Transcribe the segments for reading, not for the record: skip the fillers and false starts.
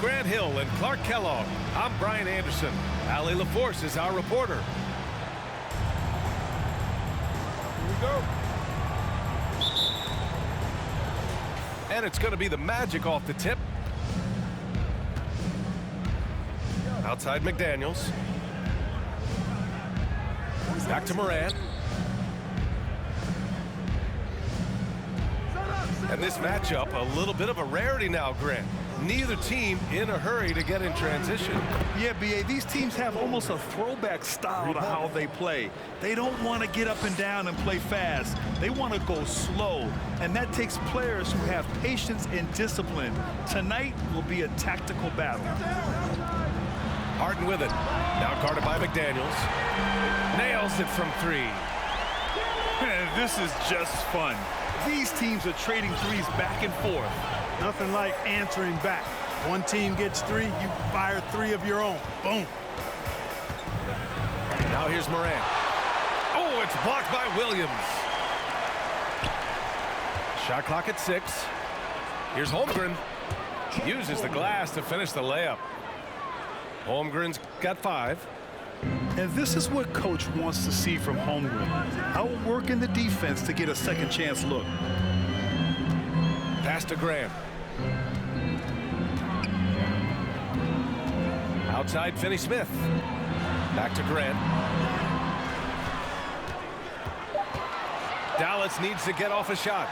Grant Hill and Clark Kellogg. I'm Brian Anderson. Allie LaForce is our reporter. Here we go. And it's going to be the Magic off the tip. Outside McDaniels. Back to Morant. And this matchup, a little bit of a rarity now, Grant. Neither team in a hurry to get in transition. Yeah, B.A., these teams have almost a throwback style to how they play. They don't want to get up and down and play fast. They want to go slow, and that takes players who have patience and discipline. Tonight will be a tactical battle. Harden with it. Now guarded by McDaniels. Nails it from three. This is just fun. These teams are trading threes back and forth. Nothing like answering back. One team gets three, you fire three of your own. Boom. Now here's Morant. Oh, it's blocked by Williams. Shot clock at 6. Here's Holmgren. Uses the glass to finish the layup. Holmgren's got 5. And this is what Coach wants to see from Holmgren. Outworking the defense to get a second chance look. Pass to Graham. Outside Finney-Smith. Back to Grant. Dallas needs to get off a shot.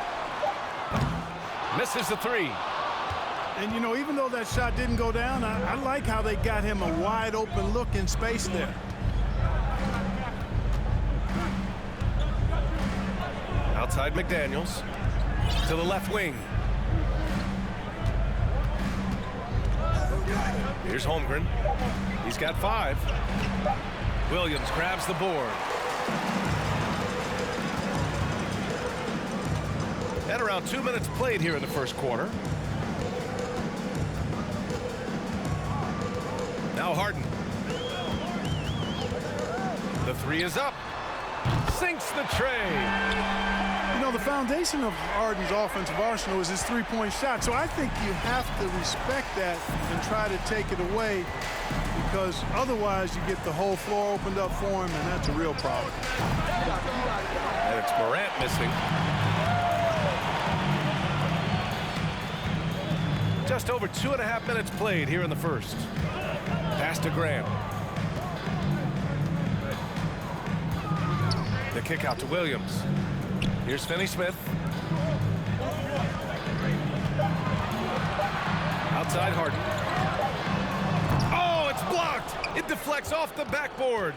Misses the 3. And, you know, even though that shot didn't go down, I like how they got him a wide open look in space there. Outside McDaniels. To the left wing. Here's Holmgren. He's got 5. Williams grabs the board. And around 2 minutes played here in the first quarter. Now Harden. The 3 is up. Sinks the tray. You know, the foundation of Harden's offensive arsenal is his three-point shot. So I think you have to respect that and try to take it away, because otherwise you get the whole floor opened up for him, and that's a real problem. And it's Morant missing. Just over 2.5 minutes played here in the first. Pass to Graham. The kick out to Williams. Here's Finney-Smith. Outside Harden. Oh, it's blocked. It deflects off the backboard.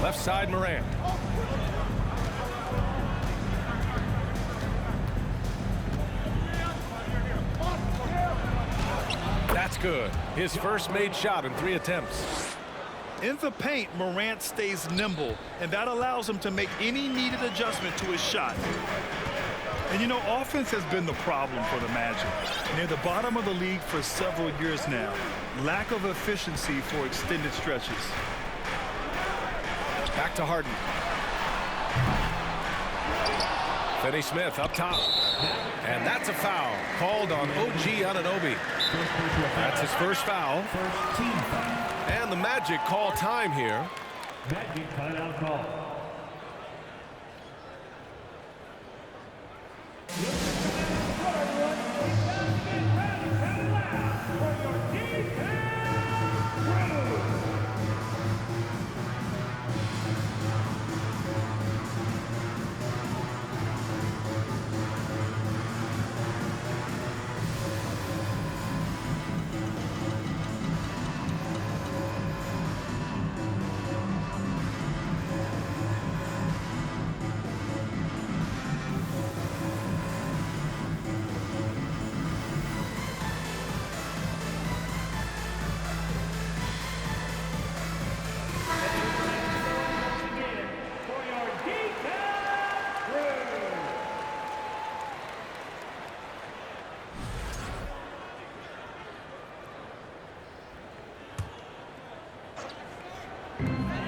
Left side Morant. That's good. His first made shot in 3 attempts. In the paint, Morant stays nimble, and that allows him to make any needed adjustment to his shot. And you know, offense has been the problem for the Magic. Near the bottom of the league for several years now. Lack of efficiency for extended stretches. Back to Harden. Finney-Smith up top. And that's a foul called on OG Anunoby. That's his first foul. And the Magic call time here. Magic timeout call.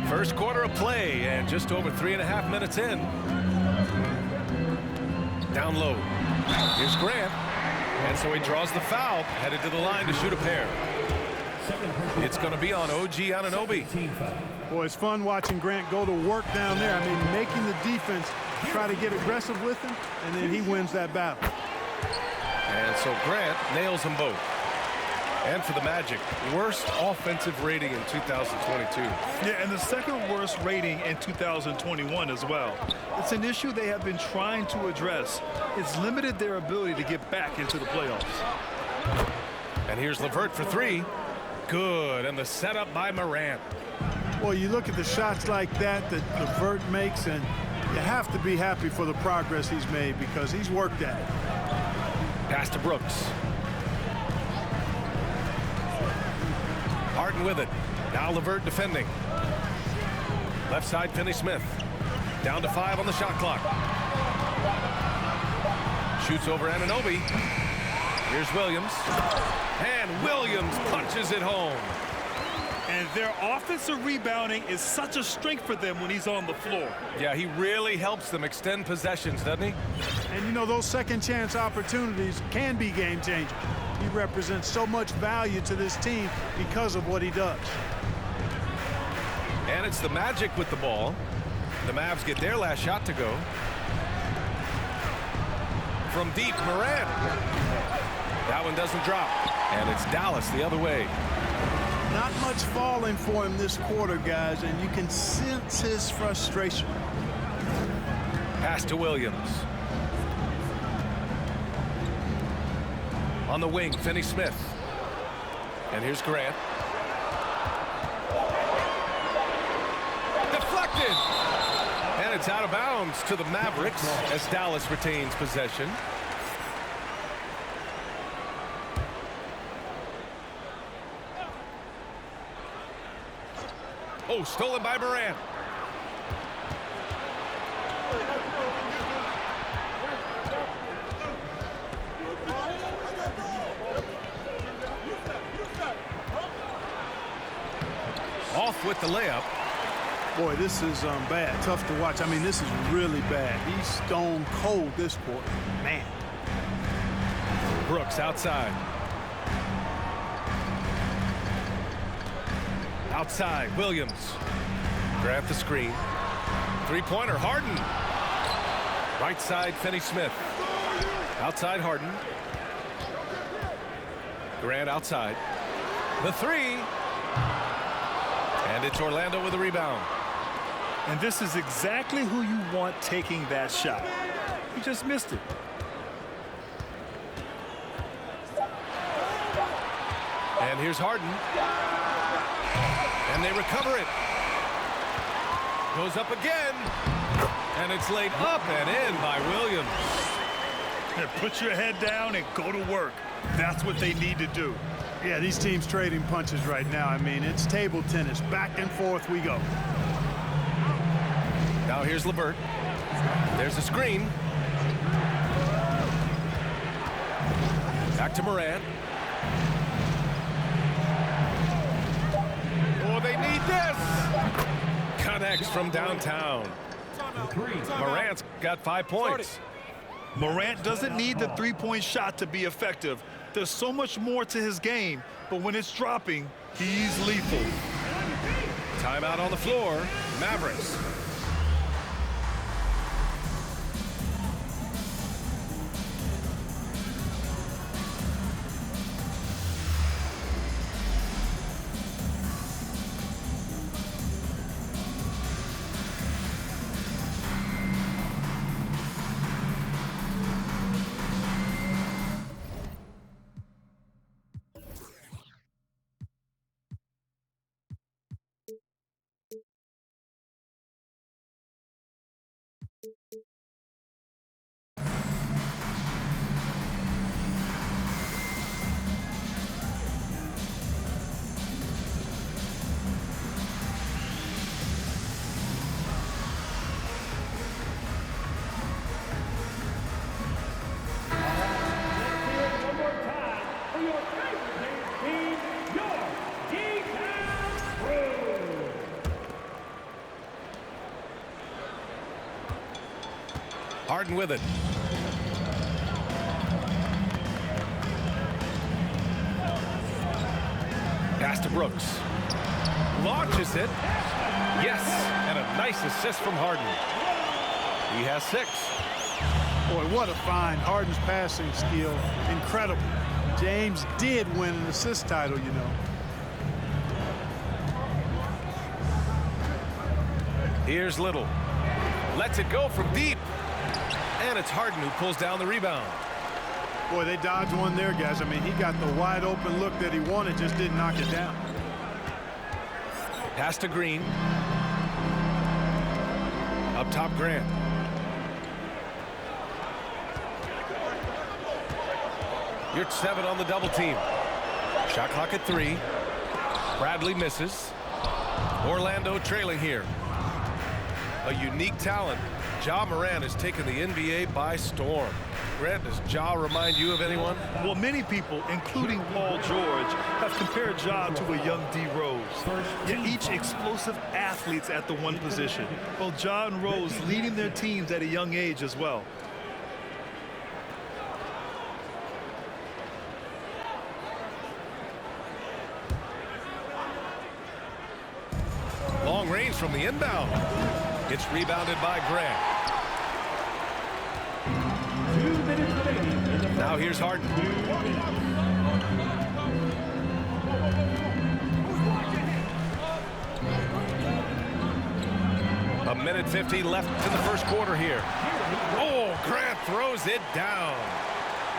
First quarter of play, and just over 3.5 minutes in. Down low. Here's Grant. And so he draws the foul, headed to the line to shoot a pair. It's going to be on OG Anunoby. Boy, it's fun watching Grant go to work down there. I mean, making the defense try to get aggressive with him, and then he wins that battle. And so Grant nails them both. And for the Magic, worst offensive rating in 2022. Yeah, and the second worst rating in 2021 as well. It's an issue they have been trying to address. It's limited their ability to get back into the playoffs. And here's LeVert for three. Good, and the setup by Morant. Well, you look at the shots like that LeVert makes, and you have to be happy for the progress he's made because he's worked at it. Pass to Brooks. Harden with it. Now LeVert defending. Left side, Finney-Smith. Down to 5 on the shot clock. Shoots over Anunoby. Here's Williams. And Williams punches it home. And their offensive rebounding is such a strength for them when he's on the floor. Yeah, he really helps them extend possessions, doesn't he? And you know, those second chance opportunities can be game changers. He represents so much value to this team because of what he does. And it's the Magic with the ball. The Mavs get their last shot to go. From deep, Morant. That one doesn't drop. And it's Dallas the other way. Not much falling for him this quarter, guys, and you can sense his frustration. Pass to Williams. On the wing, Finney-Smith. And here's Grant. Deflected! And it's out of bounds to the Mavericks as Dallas retains possession. Oh, stolen by Morant. Off with the layup. Boy, this is bad. Tough to watch. I mean, this is really bad. He's stone cold this quarter. Man. Brooks outside. Outside, Williams. Grab the screen. Three-pointer, Harden. Right side, Finney-Smith. Outside, Harden. Grant outside. The three. And it's Orlando with a rebound. And this is exactly who you want taking that shot. He just missed it. And here's Harden. And they recover it. Goes up again. And it's laid up and in by Williams. And put your head down and go to work. That's what they need to do. Yeah, these teams trading punches right now. I mean, it's table tennis. Back and forth we go. Now here's LeVert. There's a screen. Back to Morant. Oh, they need this. Connects from downtown. Morant's got 5 points. Morant doesn't need the three-point shot to be effective. There's so much more to his game, but when it's dropping, he's lethal. Timeout on the floor. Mavericks. Harden with it. Pass to Brooks. Launches it. Yes, and a nice assist from Harden. He has 6. Boy, what a find. Harden's passing skill, incredible. James did win an assist title, you know. Here's Little. Lets it go from deep. And it's Harden who pulls down the rebound. Boy, they dodged one there, guys. I mean, he got the wide open look that he wanted, just didn't knock it down. Pass to Green. Up top, Grant. You're 7 on the double team. Shot clock at 3. Bradley misses. Orlando trailing here. A unique talent. Ja Morant has taken the NBA by storm. Grant, does Ja remind you of anyone? Well, many people, including Paul George, have compared Ja to a young D. Rose. Yet each explosive athletes at the one position. Both Ja and Rose leading their teams at a young age as well. Long range from the inbound. It's rebounded by Grant. 2 minutes remaining. Now here's Harden. A minute 50 left in the first quarter here. Oh, Grant throws it down.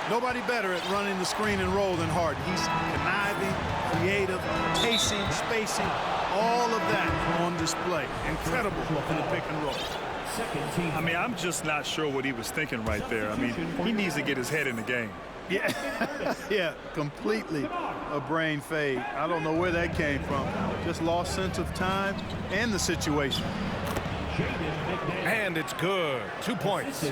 Nobody better at running the screen and roll than Harden. He's conniving, creative, pacing, spacing, all of that on display. Incredible in the pick and roll. I mean, I'm just not sure what he was thinking right there. I mean, he needs to get his head in the game. Yeah, yeah, completely a brain fade. I don't know where that came from. Just lost sense of time and the situation. And it's good. 2 points.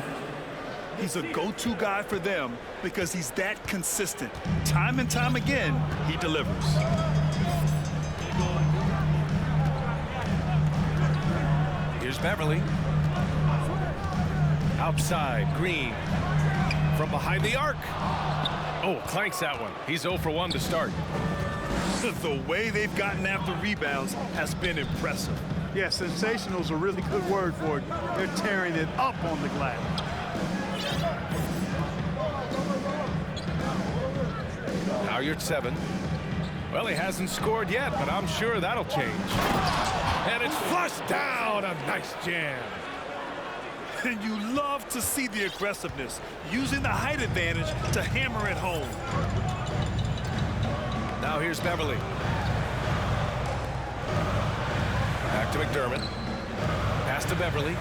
He's a go-to guy for them because he's that consistent. Time and time again, he delivers. Here's Beverly. Outside, Green. From behind the arc. Oh, clanks that one. He's 0 for 1 to start. The way they've gotten after rebounds has been impressive. Yeah, sensational is a really good word for it. They're tearing it up on the glass. Now you're at 7. Well, he hasn't scored yet, but I'm sure that'll change. And it's flushed down. A nice jam. And you love to see the aggressiveness, using the height advantage to hammer it home. Now here's Beverly. Back to McDermott. Pass to Beverly.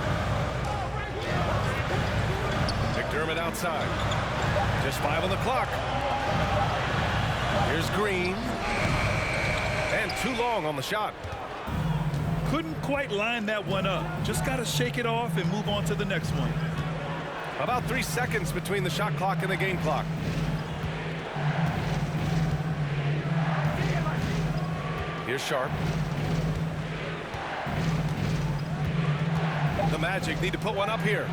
McDermott outside. Just 5 on the clock. Here's Green. And too long on the shot. Couldn't quite line that one up. Just got to shake it off and move on to the next one. About 3 seconds between the shot clock and the game clock. Here's Sharp. The Magic need to put one up here.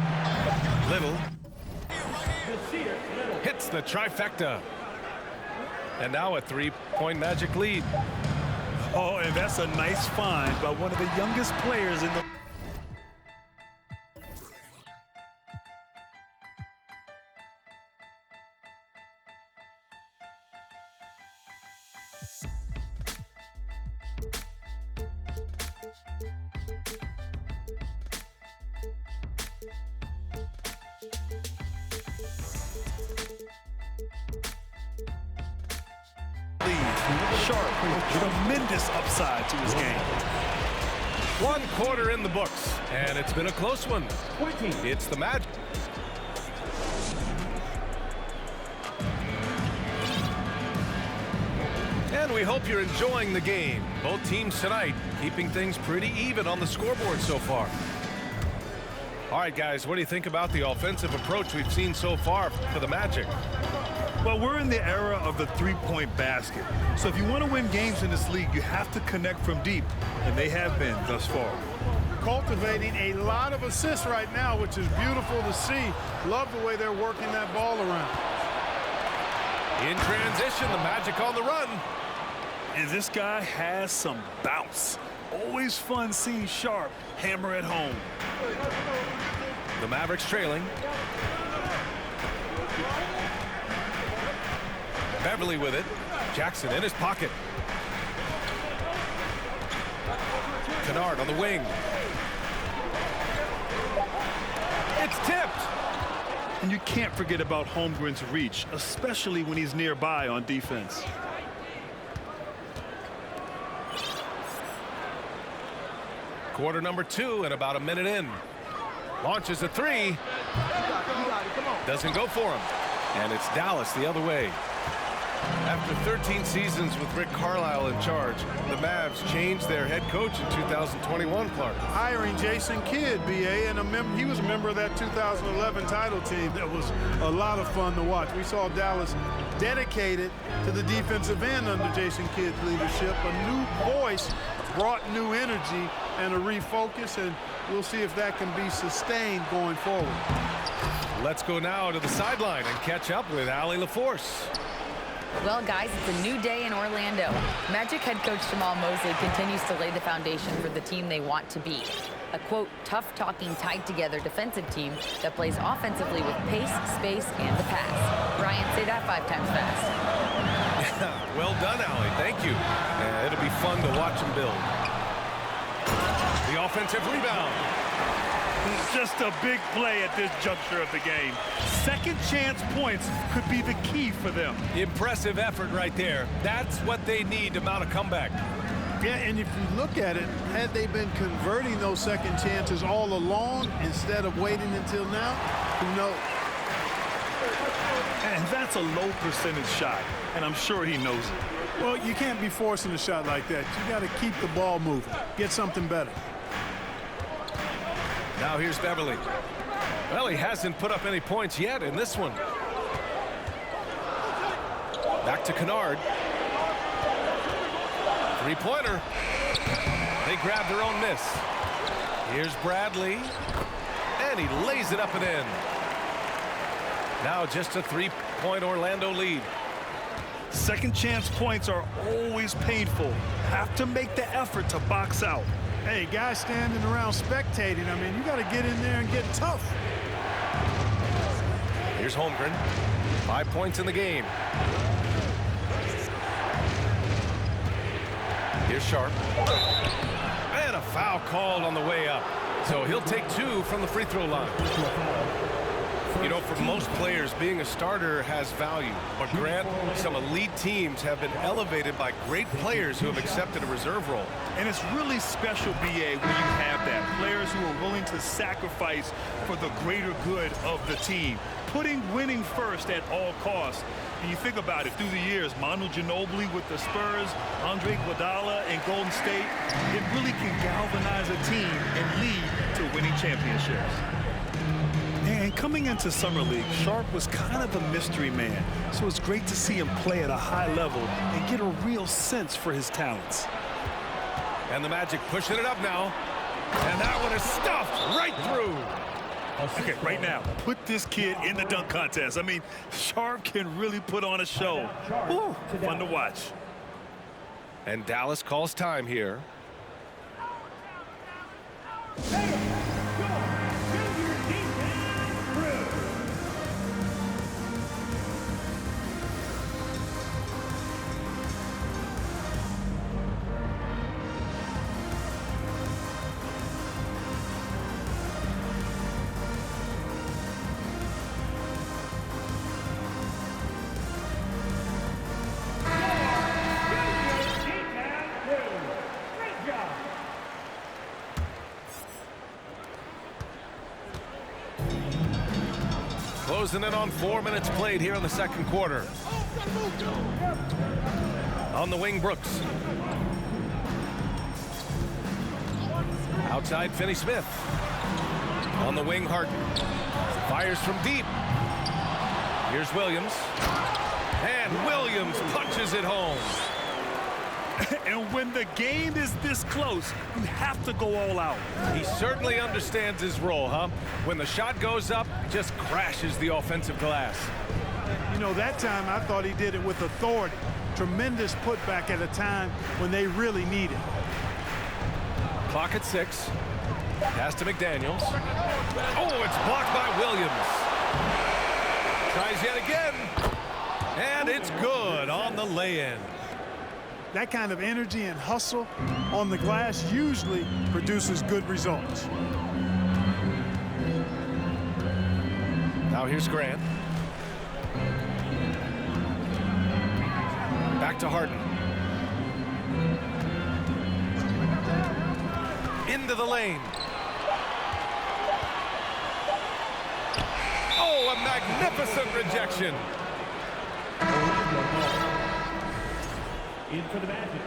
Little. Hits the trifecta. And now a 3-point Magic lead. Oh, and that's a nice find by one of the youngest players in the... Sharp, tremendous upside to his game. 1 quarter in the books, and it's been a close one. It's the Magic. And we hope you're enjoying the game. Both teams tonight keeping things pretty even on the scoreboard so far. All right, guys, what do you think about the offensive approach we've seen so far for the Magic? Well, we're in the era of the three-point basket. So if you want to win games in this league, you have to connect from deep, and they have been thus far. Cultivating a lot of assists right now, which is beautiful to see. Love the way they're working that ball around. In transition, the Magic on the run. And this guy has some bounce. Always fun seeing Sharp hammer at home. The Mavericks trailing. Beverly with it. Jackson in his pocket. Kennard on the wing. It's tipped. And you can't forget about Holmgren's reach, especially when he's nearby on defense. Quarter number 2 and about a minute in. Launches a 3. Doesn't go for him. And it's Dallas the other way. After 13 seasons with Rick Carlisle in charge, the Mavs changed their head coach in 2021, Clark. Hiring Jason Kidd, BA, and he was a member of that 2011 title team. That was a lot of fun to watch. We saw Dallas dedicated to the defensive end under Jason Kidd's leadership. A new voice brought new energy and a refocus, and we'll see if that can be sustained going forward. Let's go now to the sideline and catch up with Allie LaForce. Well, guys, it's a new day in Orlando. Magic head coach Jamal Mosley continues to lay the foundation for the team they want to be. A, quote, tough-talking, tied-together defensive team that plays offensively with pace, space, and the pass. Ryan, say that 5 times fast. Well done, Allie. Thank you. It'll be fun to watch them build. The offensive rebound. Just a big play at this juncture of the game. Second chance points could be the key for them. Impressive effort right there. That's what they need to mount a comeback. Yeah, and if you look at it, had they been converting those second chances all along instead of waiting until now, who knows? And that's a low percentage shot, and I'm sure he knows it. Well, you can't be forcing a shot like that. You got to keep the ball moving, get something better. Now here's Beverly. Well, he hasn't put up any points yet in this one. Back to Kennard. Three-pointer. They grab their own miss. Here's Bradley. And he lays it up and in. Now just a 3-point Orlando lead. Second chance points are always painful. Have to make the effort to box out. Hey, guys standing around spectating, I mean, you got to get in there and get tough. Here's Holmgren. 5 points in the game. Here's Sharp. And a foul called on the way up. So he'll take 2 from the free throw line. You know, for most players, being a starter has value. But Grant, some elite teams have been elevated by great players who have accepted a reserve role. And it's really special, BA, when you have that. Players who are willing to sacrifice for the greater good of the team. Putting winning first at all costs. And you think about it, through the years, Manu Ginobili with the Spurs, Andre Iguodala in Golden State, it really can galvanize a team and lead to winning championships. And coming into Summer League, Sharp was kind of a mystery man. So it's great to see him play at a high level and get a real sense for his talents. And the Magic pushing it up now. And that one is stuffed right through. Okay, right now, put this kid in the dunk contest. I mean, Sharp can really put on a show. Woo, fun to watch. And Dallas calls time here. Closing in on 4 minutes played here in the second quarter. On the wing, Brooks. Outside, Finney-Smith. On the wing, Harden. Fires from deep. Here's Williams. And Williams punches it home. And when the game is this close, you have to go all out. He certainly understands his role, huh? When the shot goes up, just crashes the offensive glass. You know, that time I thought he did it with authority. Tremendous putback at a time when they really need it. Clock at 6. Pass to McDaniels. Oh, it's blocked by Williams. Tries yet again. And it's good on the lay-in. That kind of energy and hustle on the glass usually produces good results. Now here's Grant. Back to Harden. Into the lane. Oh, a magnificent rejection. In for the Magic.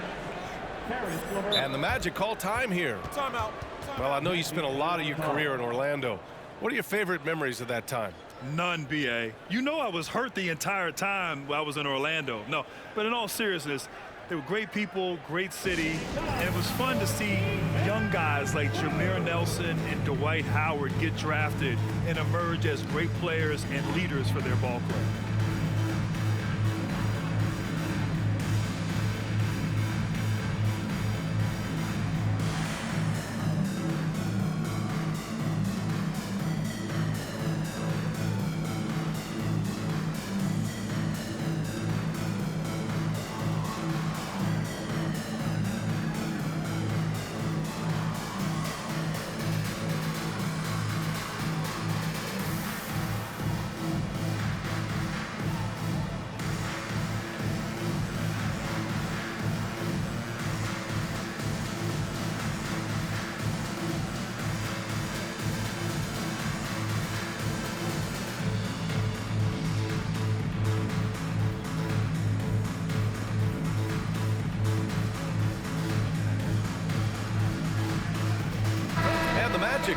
And the Magic call time here. Timeout. Well, I know you spent a lot of your career in Orlando. What are your favorite memories of that time? None, B.A. You know I was hurt the entire time while I was in Orlando. No, but in all seriousness, they were great people, great city, and it was fun to see young guys like Jameer Nelson and Dwight Howard get drafted and emerge as great players and leaders for their ball club.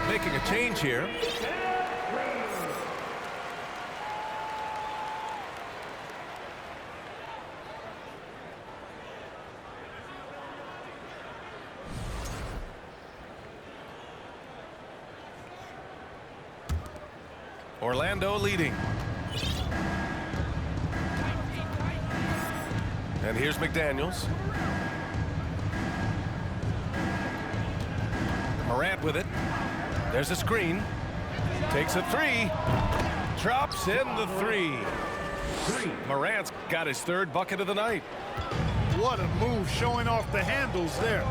Making a change here. Orlando leading. And here's McDaniels. Morant with it. There's a screen. Takes a three. Drops in the three. Morant's got his third bucket of the night. What a move, showing off the handles there.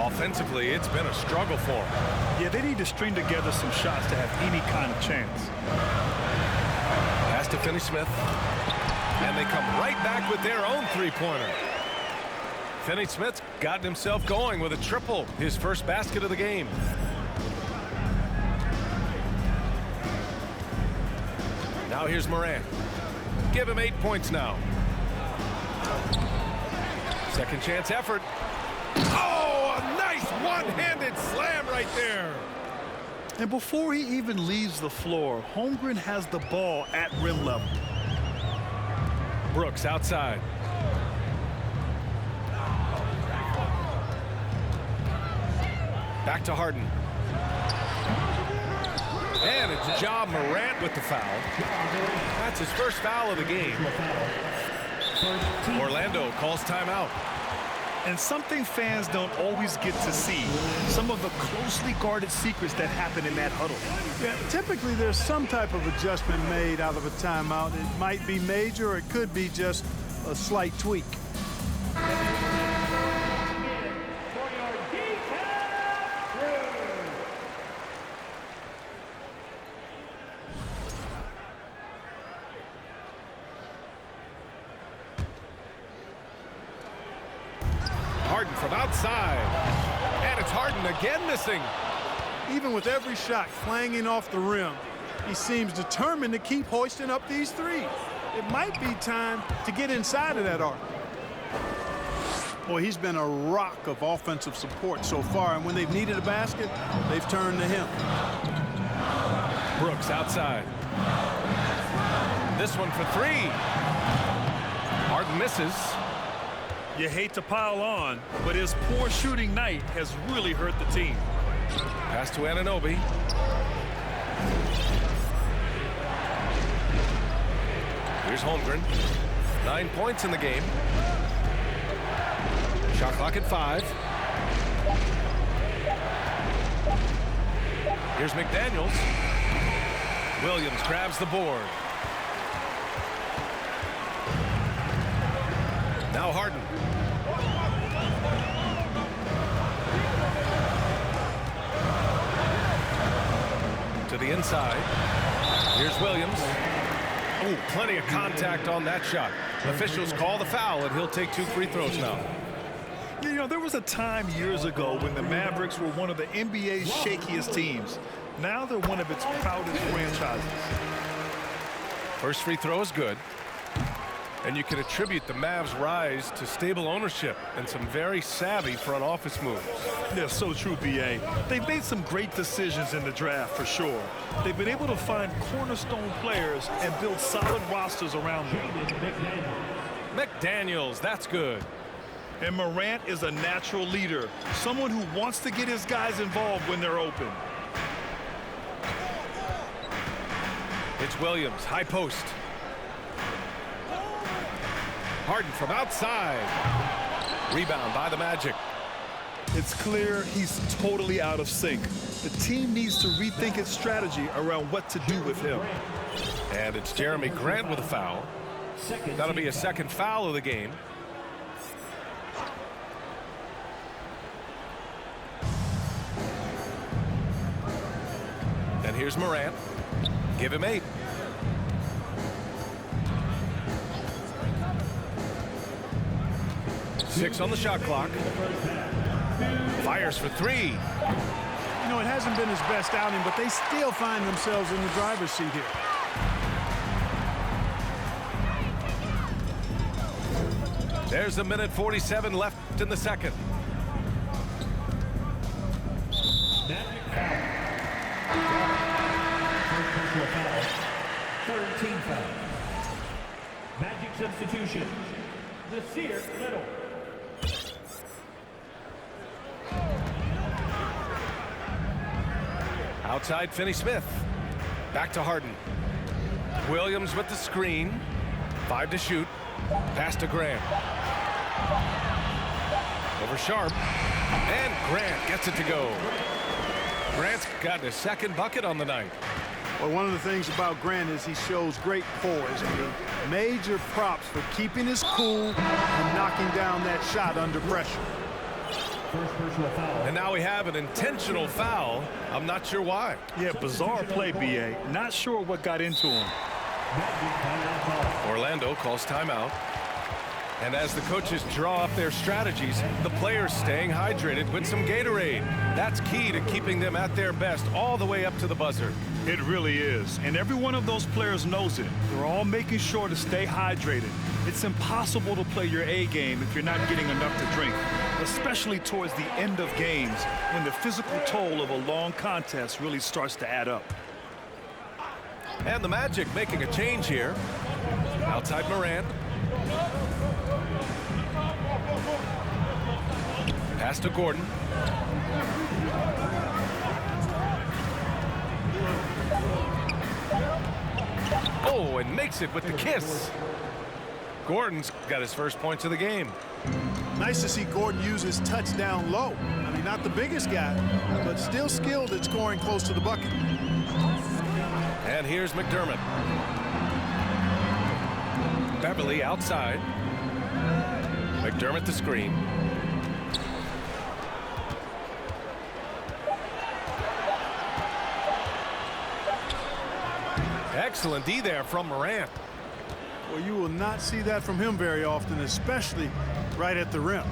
Offensively, it's been a struggle for him. Yeah, they need to string together some shots to have any kind of chance. Pass to Finney-Smith. And they come right back with their own three-pointer. Finney-Smith's gotten himself going with a triple, his first basket of the game. Now here's Morant. Give him 8 points now. Second chance effort. Oh, a nice one-handed slam right there. And before he even leaves the floor, Holmgren has the ball at rim level. Brooks outside. Back to Harden. And it's Ja Morant with the foul. That's his first foul of the game. Orlando calls timeout. And something fans don't always get to see, some of the closely guarded secrets that happen in that huddle. Yeah, typically there's some type of adjustment made out of a timeout. It might be major, or it could be just a slight tweak. Harden from outside. And it's Harden again missing. Even with every shot clanging off the rim, he seems determined to keep hoisting up these threes. It might be time to get inside of that arc. Boy, he's been a rock of offensive support so far, and when they've needed a basket, they've turned to him. Brooks outside. This one for three. Harden misses. You hate to pile on, but his poor shooting night has really hurt the team. Pass to Anunoby. Here's Holmgren. 9 points in the game. Shot clock at 5. Here's McDaniels. Williams grabs the board. Now Harden. To the inside. Here's Williams. Oh, plenty of contact on that shot. Officials call the foul, and he'll take 2 free throws now. You know, there was a time years ago when the Mavericks were one of the NBA's shakiest teams. Now they're one of its proudest franchises. First free throw is good. And you can attribute the Mavs' rise to stable ownership and some very savvy front office moves. Yeah, so true, B.A. They've made some great decisions in the draft, for sure. They've been able to find cornerstone players and build solid rosters around them. McDaniels, that's good. And Morant is a natural leader, someone who wants to get his guys involved when they're open. It's Williams, high post. Harden from outside. Rebound by the Magic. It's clear he's totally out of sync. The team needs to rethink its strategy around what to do with him. And it's Jeremy Grant with a foul. That'll be a second foul of the game. And here's Morant. Give him 8. Six on the shot clock. Fires for 3. You know, it hasn't been his best outing, but they still find themselves in the driver's seat here. There's a minute 47 left in the second. Magic foul. First personal foul. Third team foul. Magic substitution. Nasir Little. Outside Finney-Smith. Back to Harden. Williams with the screen. 5 to shoot. Pass to Grant. Over Sharp. And Grant gets it to go. Grant's got his second bucket on the night. Well, one of the things about Grant is he shows great poise. I mean, major props for keeping his cool and knocking down that shot under pressure. First personal foul. And now we have an intentional foul. I'm not sure why. Yeah, bizarre play, B.A. Not sure what got into him. Orlando calls timeout. And as the coaches draw up their strategies, the players staying hydrated with some Gatorade. That's key to keeping them at their best all the way up to the buzzer. It really is. And every one of those players knows it. They're all making sure to stay hydrated. It's impossible to play your A game if you're not getting enough to drink, especially towards the end of games when the physical toll of a long contest really starts to add up. And the Magic making a change here. Outside Morant. Pass to Gordon. Oh, and makes it with the kiss. Gordon's got his first points of the game. Nice to see Gordon use his touch down low. I mean, not the biggest guy, but still skilled at scoring close to the bucket. And here's McDermott. Beverly outside. McDermott the screen. Excellent D there from Morant. Well, you will not see that from him very often, especially right at the rim.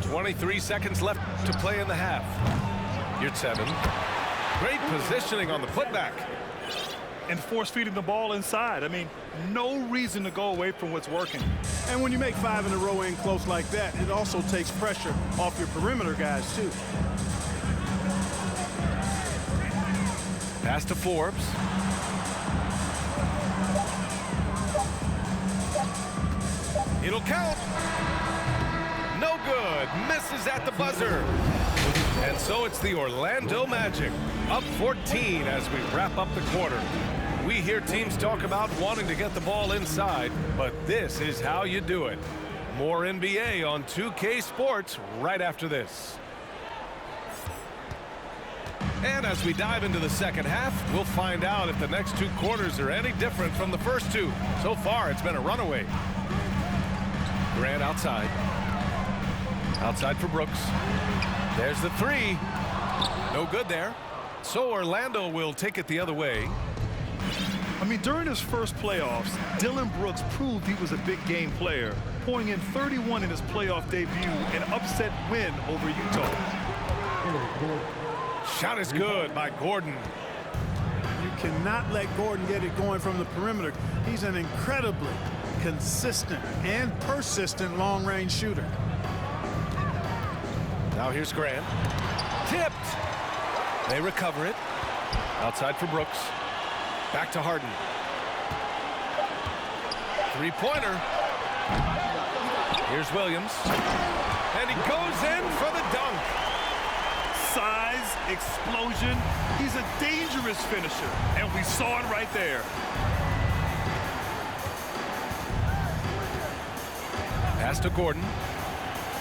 .23 seconds left to play in the half. You're 7. Great positioning on the putback. And force-feeding the ball inside. I mean, no reason to go away from what's working. And when you make 5 in a row in close like that, it also takes pressure off your perimeter guys, too. Pass to Forbes. It'll count. No good. Misses at the buzzer. And so it's the Orlando Magic, up 14 as we wrap up the quarter. We hear teams talk about wanting to get the ball inside, but this is how you do it. More NBA on 2K Sports right after this. And as we dive into the second half, we'll find out if the next two quarters are any different from the first two. So far, it's been a runaway. Grant outside. Outside for Brooks. There's the three. No good there. So Orlando will take it the other way. I mean, during his first playoffs, Dylan Brooks proved he was a big game player, pouring in 31 in his playoff debut, an upset win over Utah. Shot is good by Gordon. You cannot let Gordon get it going from the perimeter. He's an incredibly consistent and persistent long-range shooter. Now here's Grant. Tipped. They recover it. Outside for Brooks. Back to Harden. Three-pointer. Here's Williams. And he goes in for the dunk. Size, explosion. He's a dangerous finisher, and we saw it right there. Pass to Gordon.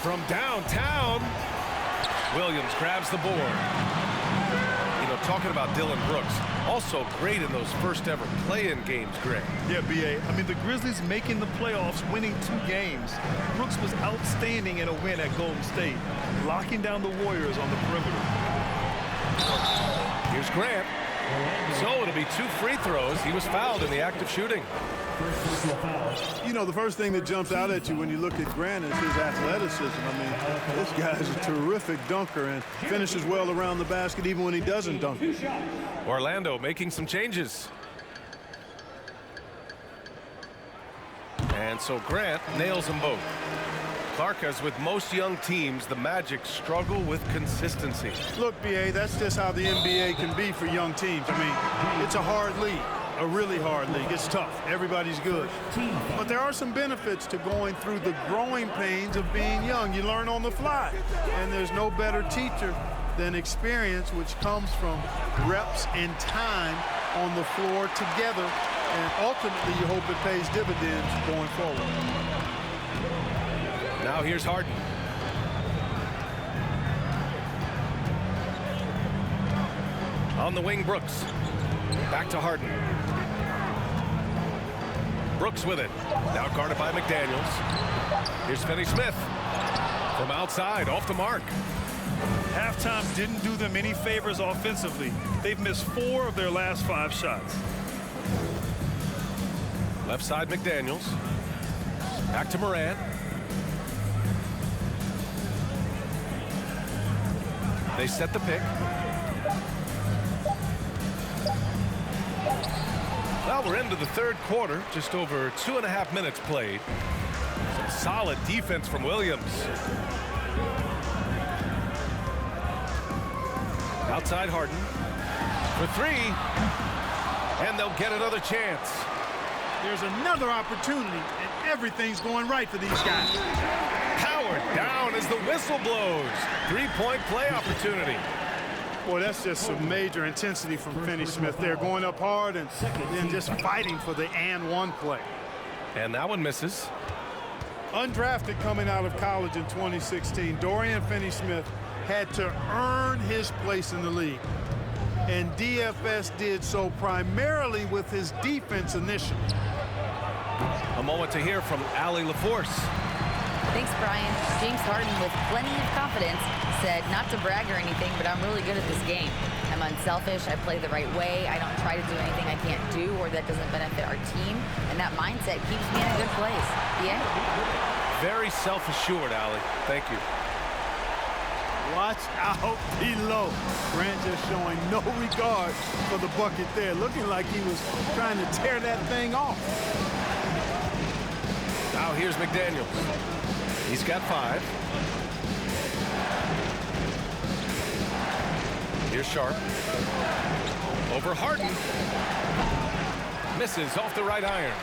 From downtown, Williams grabs the board. You know, talking about Dylan Brooks, also great in those first ever play-in games, Greg. Yeah, B.A. I mean, the Grizzlies making the playoffs, winning 2 games. Brooks was outstanding in a win at Golden State, locking down the Warriors on the perimeter. Here's Grant. So it'll be 2 free throws. He was fouled in the act of shooting. You know, the first thing that jumps out at you when you look at Grant is his athleticism. I mean, this guy is a terrific dunker and finishes well around the basket even when he doesn't dunk. Orlando making some changes. And so Grant nails them both. Clark, as with most young teams, the Magic struggle with consistency. Look, B.A., that's just how the NBA can be for young teams. I mean, it's a hard league, a really hard league. It's tough. Everybody's good. But there are some benefits to going through the growing pains of being young. You learn on the fly. And there's no better teacher than experience, which comes from reps and time on the floor together. And ultimately, you hope it pays dividends going forward. Now here's Harden. On the wing, Brooks. Back to Harden. Brooks with it. Now guarded by McDaniels. Here's Finney-Smith. From outside, off the mark. Halftime didn't do them any favors offensively. They've missed 4 of their last 5 shots. Left side, McDaniels. Back to Morant. They set the pick. Well, we're into the third quarter. Just over 2.5 minutes played. Some solid defense from Williams. Outside Harden. For 3. And they'll get another chance. There's another opportunity, and everything's going right for these guys. Powered down as the whistle blows. 3-point play opportunity. Boy, that's just some major intensity from Finney-Smith. They're going up hard and then just fighting for the and one play. And that one misses. Undrafted coming out of college in 2016, Dorian Finney-Smith had to earn his place in the league. And DFS did so primarily with his defense initially. A moment to hear from Allie LaForce. Thanks, Brian. James Harden, with plenty of confidence, said not to brag or anything, but I'm really good at this game. I'm unselfish. I play the right way. I don't try to do anything I can't do or that doesn't benefit our team. And that mindset keeps me in a good place. Yeah? Very self-assured, Allie. Thank you. Watch out below. Grant just showing no regard for the bucket there, looking like he was trying to tear that thing off. Now here's McDaniels. He's got 5. Here's Sharp. Over Harden. Misses off the right iron.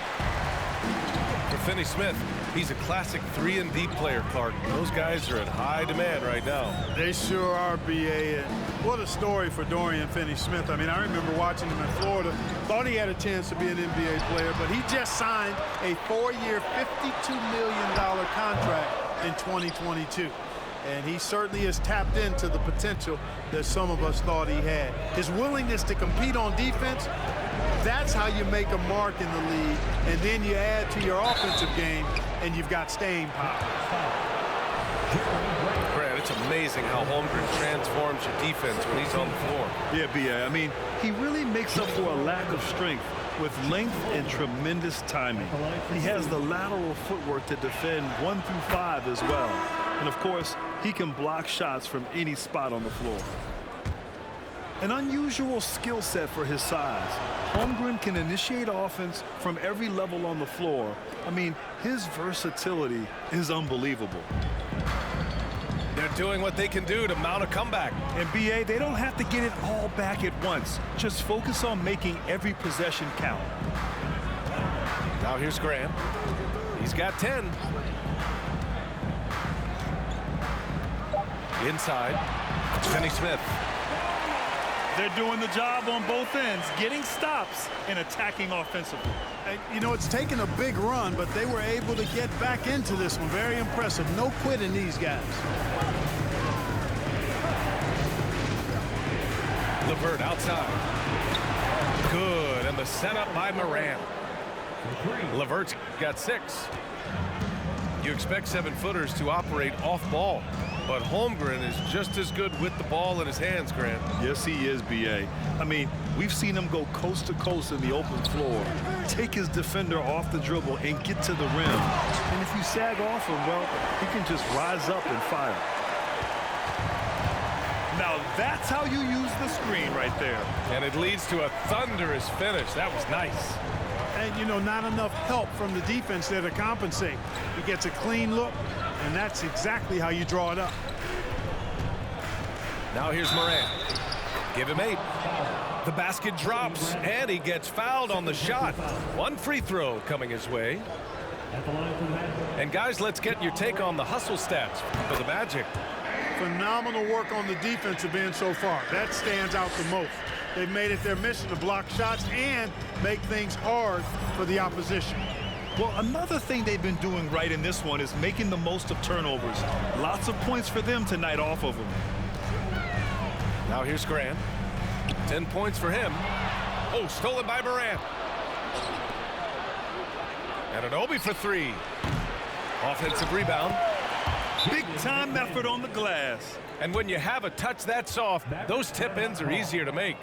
For Finney-Smith. He's a classic 3-and-D player, Clark. Those guys are in high demand right now. They sure are, B.A. And what a story for Dorian Finney-Smith. I mean, I remember watching him in Florida. Thought he had a chance to be an NBA player, but he just signed a 4-year, $52 million contract in 2022. And he certainly has tapped into the potential that some of us thought he had. His willingness to compete on defense, that's how you make a mark in the league. And then you add to your offensive game, and you've got staying power. Grant, it's amazing how Holmgren transforms your defense when he's on the floor. Yeah, B.A. I mean, he really makes up for a lack of strength with length and tremendous timing. He has the lateral footwork to defend 1 through 5 as well. And, of course, he can block shots from any spot on the floor. An unusual skill set for his size. Holmgren can initiate offense from every level on the floor. I mean, his versatility is unbelievable. They're doing what they can do to mount a comeback. And B.A., they don't have to get it all back at once. Just focus on making every possession count. Now here's Grant. He's got 10. Inside, Finney-Smith. They're doing the job on both ends, getting stops and attacking offensively. And, you know, it's taken a big run, but they were able to get back into this one. Very impressive. No quitting these guys. LeVert outside. Good, and the setup by Morant. LeVert's got 6. You expect 7-footers to operate off ball, but Holmgren is just as good with the ball in his hands, Grant. Yes, he is, B.A. I mean, we've seen him go coast to coast in the open floor, take his defender off the dribble and get to the rim. And if you sag off him, well, he can just rise up and fire. Now that's how you use the screen right there. And it leads to a thunderous finish. That was nice. And, you know, not enough help from the defense there to compensate. He gets a clean look, and that's exactly how you draw it up. Now here's Morant. Give him 8. The basket drops, and he gets fouled on the shot. 1 free throw coming his way. And, guys, let's get your take on the hustle stats for the Magic. Phenomenal work on the defensive end so far. That stands out the most. They've made it their mission to block shots and make things hard for the opposition. Well, another thing they've been doing right in this one is making the most of turnovers. Lots of points for them tonight off of them. Now here's Grant. 10 points for him. Oh, stolen by Morant. And an Obi for 3. Offensive rebound. Big time effort on the glass. And when you have a touch that soft, those tip-ins are easier to make.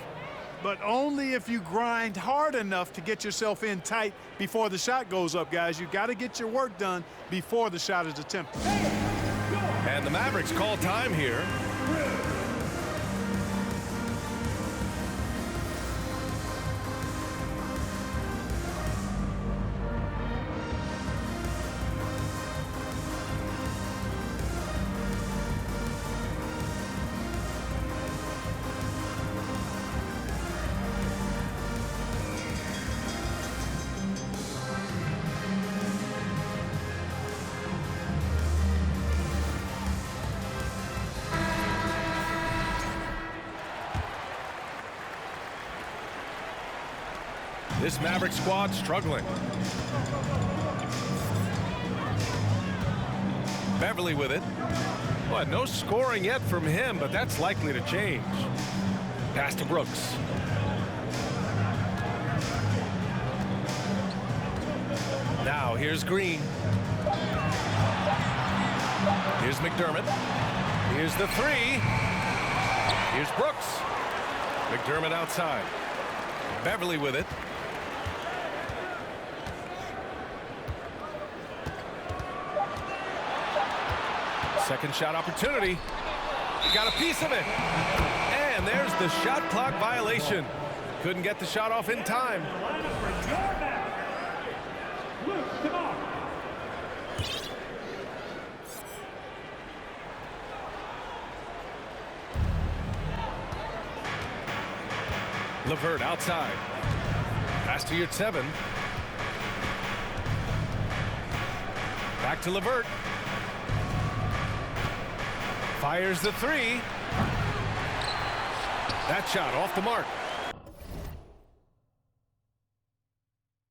But only if you grind hard enough to get yourself in tight before the shot goes up, guys. You've got to get your work done before the shot is attempted. And the Mavericks call time here. This Maverick squad struggling. Beverly with it. Well, no scoring yet from him, but that's likely to change. Pass to Brooks. Now here's Green. Here's McDermott. Here's the 3. Here's Brooks. McDermott outside. Beverly with it. Second shot opportunity. Got a piece of it. And there's the shot clock violation. Couldn't get the shot off in time. LeVert outside. Pass to your 7. Back to Levert. Fires the three. That shot off the mark.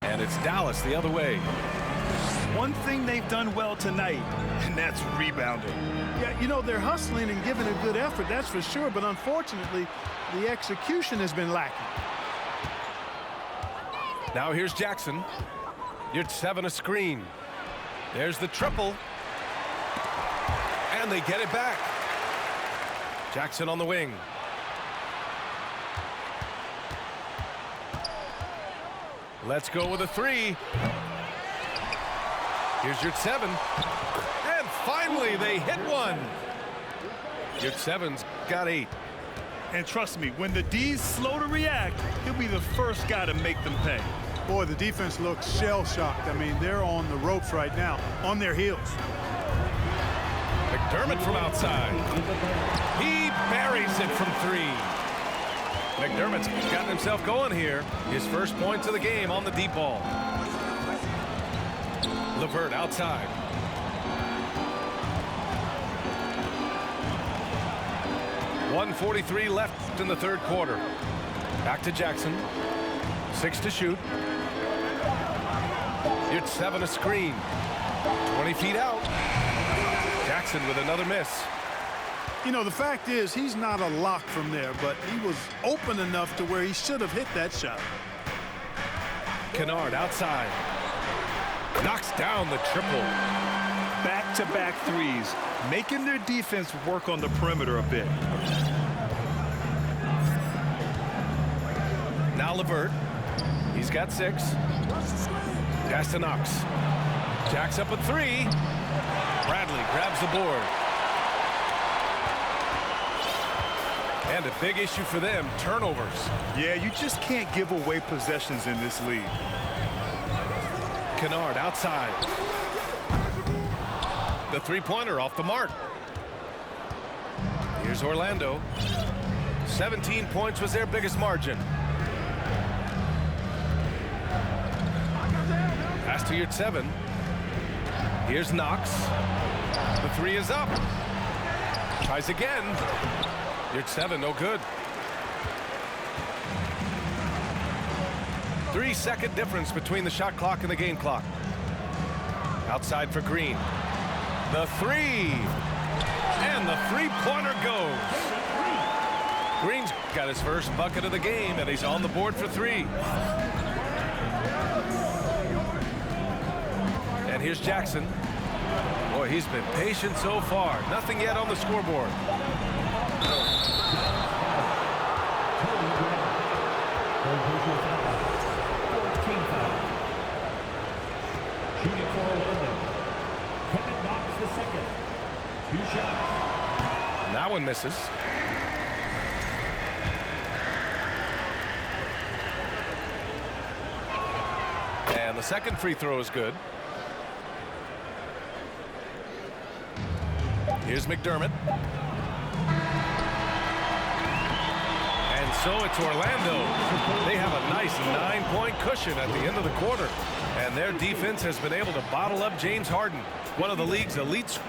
And it's Dallas the other way. One thing they've done well tonight, and that's rebounding. Yeah, you know, they're hustling and giving a good effort, that's for sure, but unfortunately, the execution has been lacking. Now here's Jackson. You're 7 a screen. There's the triple. And they get it back. Jackson on the wing. Let's go with a three. Here's your 7. And finally, they hit one. Your 7's got 8. And trust me, when the D's slow to react, he'll be the first guy to make them pay. Boy, the defense looks shell-shocked. I mean, they're on the ropes right now, on their heels. McDermott from outside. He buries it from 3. McDermott's gotten himself going here. His first points of the game on the deep ball. Levert outside. .143 left in the third quarter. Back to Jackson. 6 to shoot. It's 7 a screen. 20 feet out. Jackson with another miss. You know, the fact is, he's not a lock from there, but he was open enough to where he should have hit that shot. Kennard outside. Knocks down the triple. Back-to-back threes, making their defense work on the perimeter a bit. Now Levert. He's got 6. Pass to Knox. Jacks up a 3. Bradley grabs the board. And a big issue for them, turnovers. Yeah, you just can't give away possessions in this league. Kennard outside. The three-pointer off the mark. Here's Orlando. 17 points was their biggest margin. Pass to your 7. Here's Knox. The 3 is up. Tries again. Your 7, no good. 3-second difference between the shot clock and the game clock. Outside for Green. The 3. And the three-pointer goes. Green's got his first bucket of the game, and he's on the board for 3. And here's Jackson. Boy, he's been patient so far. Nothing yet on the scoreboard. Shooting for Orlando. Kevin Knox the second. 2 shots. And that one misses. And the second free throw is good. Here's McDermott. And so it's Orlando. They have a nice 9-point cushion at the end of the quarter. And their defense has been able to bottle up James Harden, one of the league's elites.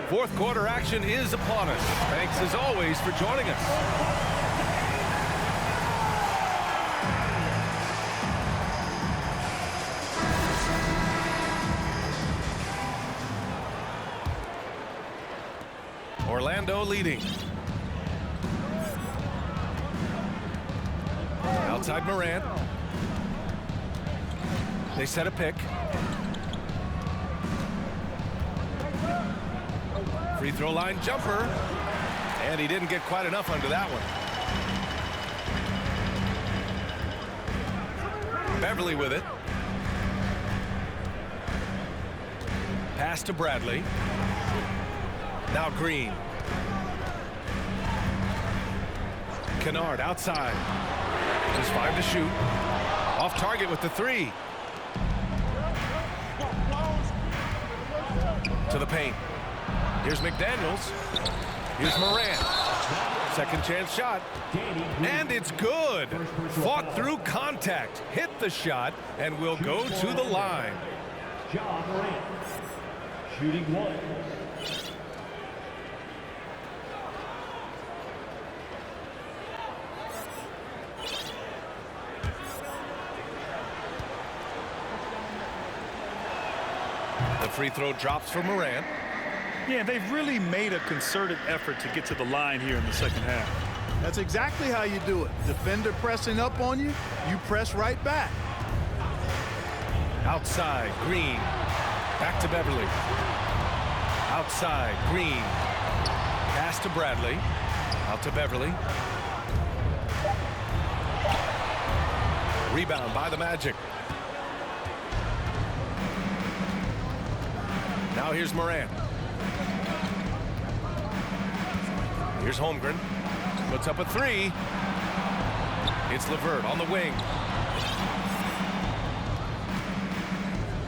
Fourth quarter action is upon us. Thanks as always for joining us. Orlando leading. Outside Morant. They set a pick. Free throw line jumper. And he didn't get quite enough under that one. Beverly with it. Pass to Bradley. Now Green. Kennard outside. Just 5 to shoot. Off target with the 3. To the paint. Here's McDaniels. Here's Morant. Second chance shot. And it's good. Fought through contact. Hit the shot and will go to the line. John Morant, shooting 1. The free throw drops for Morant. Yeah, they've really made a concerted effort to get to the line here in the second half. That's exactly how you do it. Defender pressing up on you, you press right back. Outside, Green. Back to Beverly. Outside, Green. Pass to Bradley. Out to Beverly. Rebound by the Magic. Now here's Morant. Here's Holmgren. Puts up a 3. It's LeVert on the wing.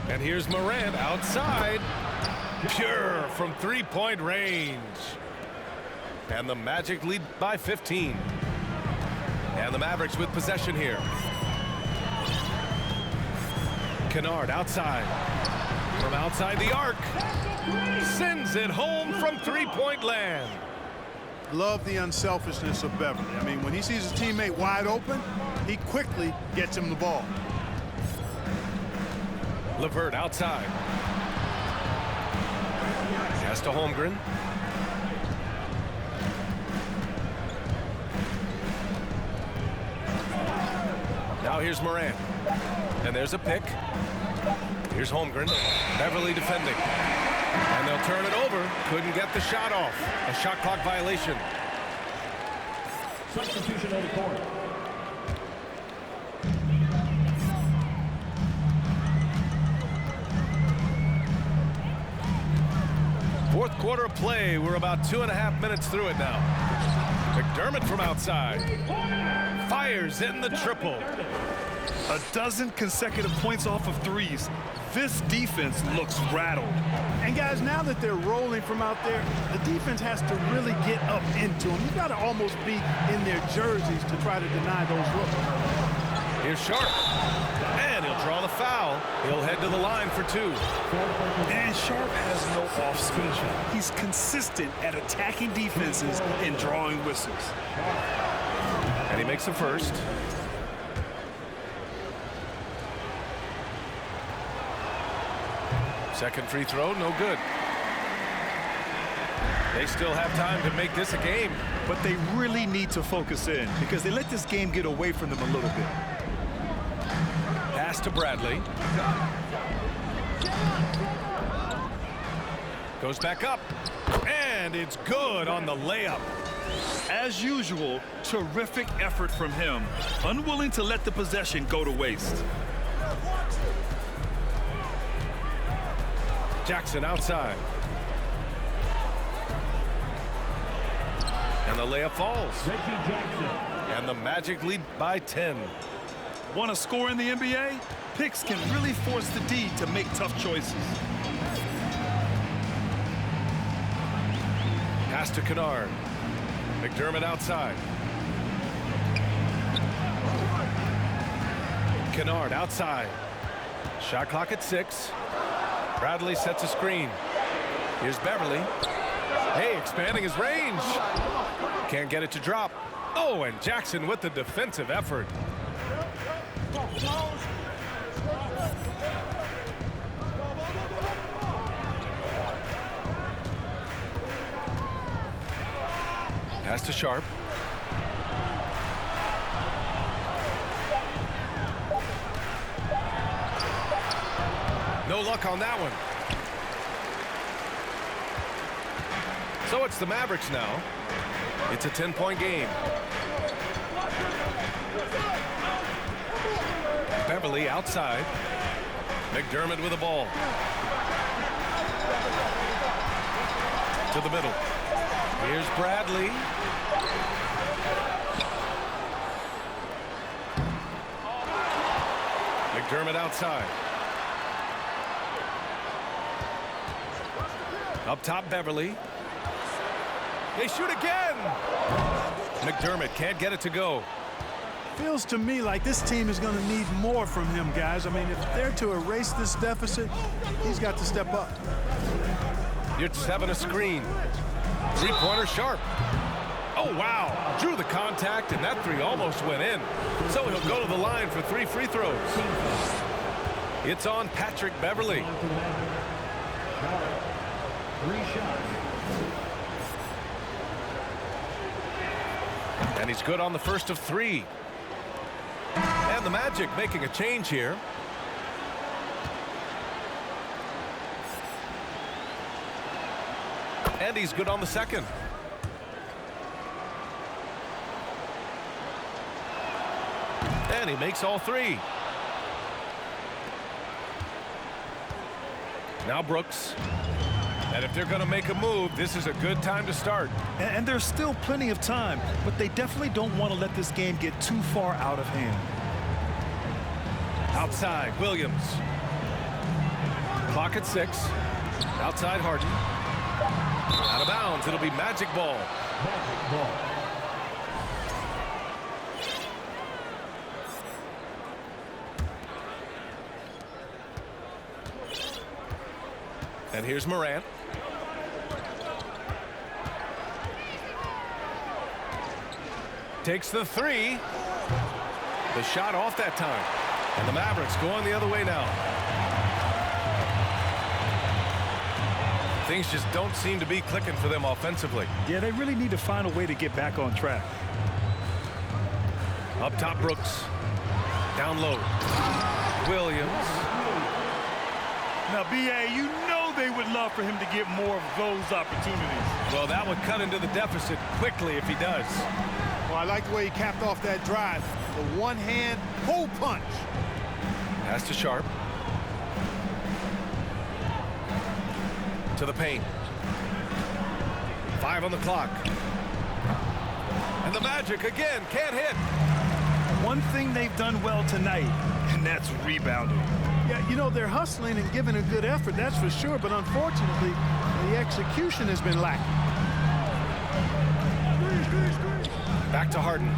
And here's Morant outside. Pure from three-point range. And the Magic lead by 15. And the Mavericks with possession here. Kennard outside. From outside the arc. Sends it home from three-point land. Love the unselfishness of Beverly. I mean, when he sees his teammate wide open, he quickly gets him the ball. LeVert outside. Pass to Holmgren. Now here's Morant. And there's a pick. Here's Holmgren. Beverly defending. And they'll turn it over. Couldn't get the shot off. A shot clock violation. Substitution on the court. Fourth quarter of play. We're about 2.5 minutes through it now. McDermott from outside. Fires in the triple. A dozen consecutive points off of threes. This defense looks rattled. And guys, now that they're rolling from out there, the defense has to really get up into them. You've got to almost be in their jerseys to try to deny those looks. Here's Sharp. And he'll draw the foul. He'll head to the line for 2. And Sharp has no off switch. He's consistent at attacking defenses and drawing whistles. And he makes the first. Second free throw, no good. They still have time to make this a game. But they really need to focus in because they let this game get away from them a little bit. Pass to Bradley. Goes back up. And it's good on the layup. As usual, terrific effort from him. Unwilling to let the possession go to waste. Jackson outside. And the layup falls. Reggie Jackson. And the Magic lead by 10. Want to score in the NBA? Picks can really force the D to make tough choices. Pass to Kennard. McDermott outside. Kennard outside. Shot clock at 6. Bradley sets a screen. Here's Beverly. Hey, expanding his range. Can't get it to drop. Oh, and Jackson with the defensive effort. Pass to Sharp. No luck on that one. So it's the Mavericks now. It's a 10-point game. Beverly outside. McDermott with the ball. To the middle. Here's Bradley. McDermott outside. Up top, Beverly. They shoot again. McDermott can't get it to go. Feels to me like this team is going to need more from him, guys. I mean, if they're to erase this deficit, he's got to step up. You're having a screen. Three-pointer sharp. Oh, wow. Drew the contact, and that three almost went in. So he'll go to the line for 3 free throws. It's on Patrick Beverley. 3 shots. And he's good on the first of 3. And the Magic making a change here. And he's good on the second. And he makes all 3. Now Brooks. And if they're going to make a move, this is a good time to start. And there's still plenty of time, but they definitely don't want to let this game get too far out of hand. Outside, Williams. Clock at 6. Outside, Harden. Out of bounds, it'll be Magic ball. Magic ball. And here's Morant. Takes the 3. The shot off that time. And the Mavericks going the other way now. Things just don't seem to be clicking for them offensively. Yeah, they really need to find a way to get back on track. Up top, Brooks. Down low. Williams. Now, B.A., you know they would love for him to get more of those opportunities. Well, that would cut into the deficit quickly if he does. Well, I like the way he capped off that drive. The one-hand pull punch. Pass to Sharp. To the paint. 5 on the clock. And the Magic again can't hit. One thing they've done well tonight, and that's rebounding. Yeah, you know, they're hustling and giving a good effort, that's for sure, but unfortunately, the execution has been lacking. Back to Harden.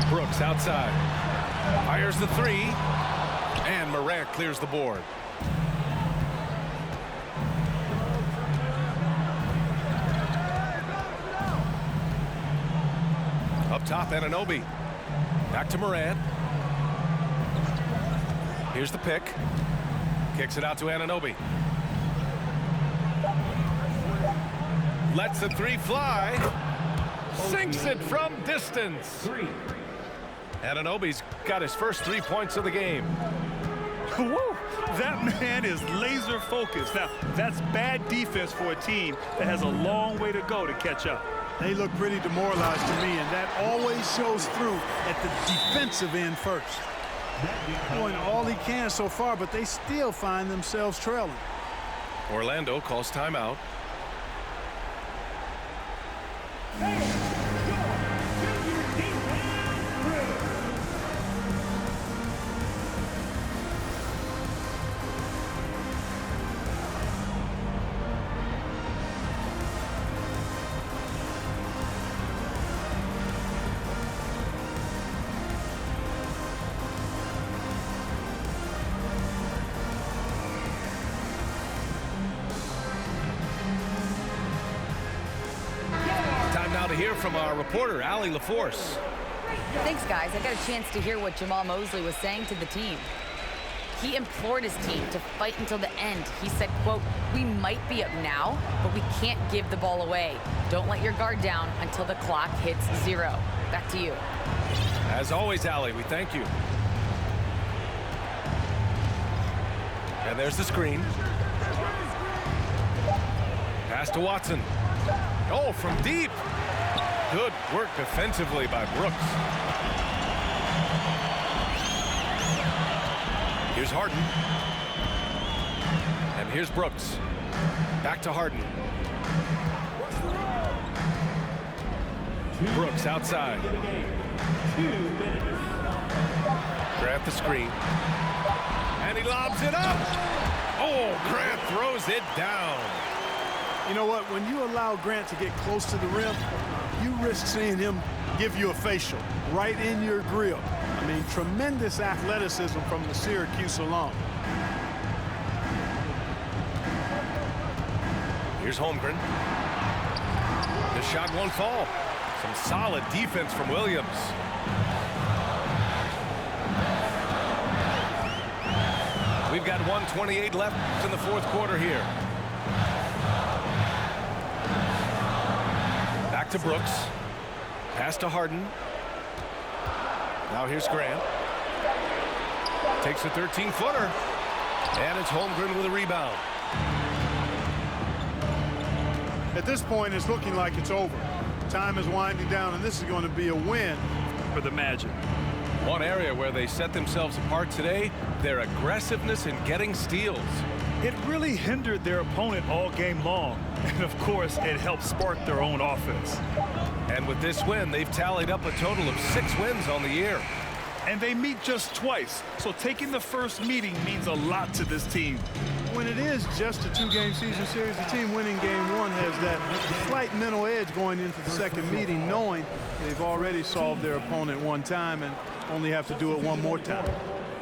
Brooks outside. Fires the 3. And Morant clears the board. Up top, Anunoby. Back to Morant. Here's the pick. Kicks it out to Anunoby. Lets the 3 fly. Sinks it from distance. 3. Anunoby's got his first 3 points of the game. Woo! That man is laser focused. Now, that's bad defense for a team that has a long way to go to catch up. They look pretty demoralized to me, and that always shows through at the defensive end first. Doing all he can so far, but they still find themselves trailing. Orlando calls timeout. To hear from our reporter, Allie LaForce. Thanks, guys. I got a chance to hear what Jamal Mosley was saying to the team. He implored his team to fight until the end. He said, quote, "We might be up now, but we can't give the ball away. Don't let your guard down until the clock hits 0. Back to you. As always, Allie, we thank you. And there's the screen. Pass to Watson. Oh, from deep. Good work defensively by Brooks. Here's Harden. And here's Brooks. Back to Harden. Brooks outside. Grant the screen. And he lobs it up. Oh, Grant throws it down. You know what? When you allow Grant to get close to the rim, you risk seeing him give you a facial right in your grill. I mean, tremendous athleticism from the Syracuse alum. Here's Holmgren. The shot won't fall. Some solid defense from Williams. We've got 1:28 left in the fourth quarter here. Back to Brooks. Pass to Harden. Now here's Grant. Takes a 13-footer. And it's Holmgren with a rebound. At this point, it's looking like it's over. Time is winding down, and this is going to be a win For the Magic. One area where they set themselves apart today, their aggressiveness in getting steals. It really hindered their opponent all game long. And, of course, it helped spark their own offense. And with this win, they've tallied up a total of 6 wins on the year. And they meet just twice, so taking the first meeting means a lot to this team. When it is just a 2-game season series, the team winning game 1 has that slight mental edge going into the second meeting, knowing they've already solved their opponent one time and only have to do it one more time.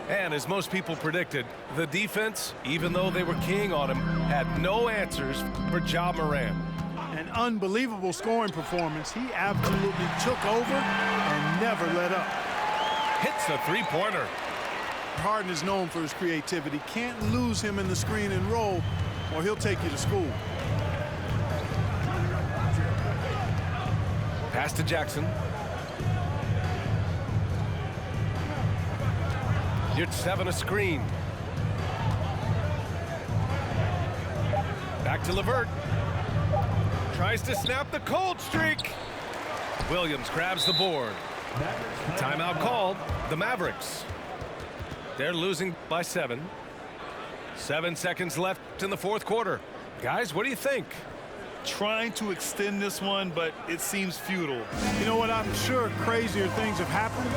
And as most people predicted, the defense, even though they were keying on him, had no answers for Ja Morant. An unbelievable scoring performance. He absolutely took over and never let up. Hits a three-pointer. Harden is known for his creativity. Can't lose him in the screen and roll, or he'll take you to school. Pass to Jackson. You're 7 a screen. Back to LeVert. Tries to snap the cold streak. Williams grabs the board. Timeout called. The Mavericks. They're losing by 7. 7 seconds left in the fourth quarter. Guys, what do you think? Trying to extend this one, but it seems futile. You know what? I'm sure crazier things have happened,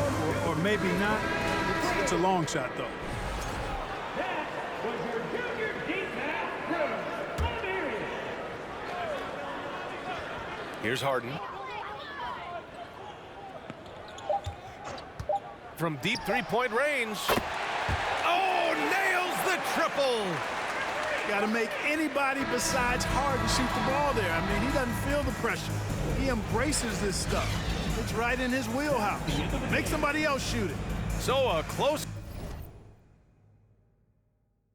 or maybe not. It's a long shot, though. That was your junior defense from Liberia. Here's Harden. From deep three-point range. Oh, nails the triple. Got to make anybody besides Harden shoot the ball there. I mean, he doesn't feel the pressure. He embraces this stuff. It's right in his wheelhouse. Make somebody else shoot it. So a close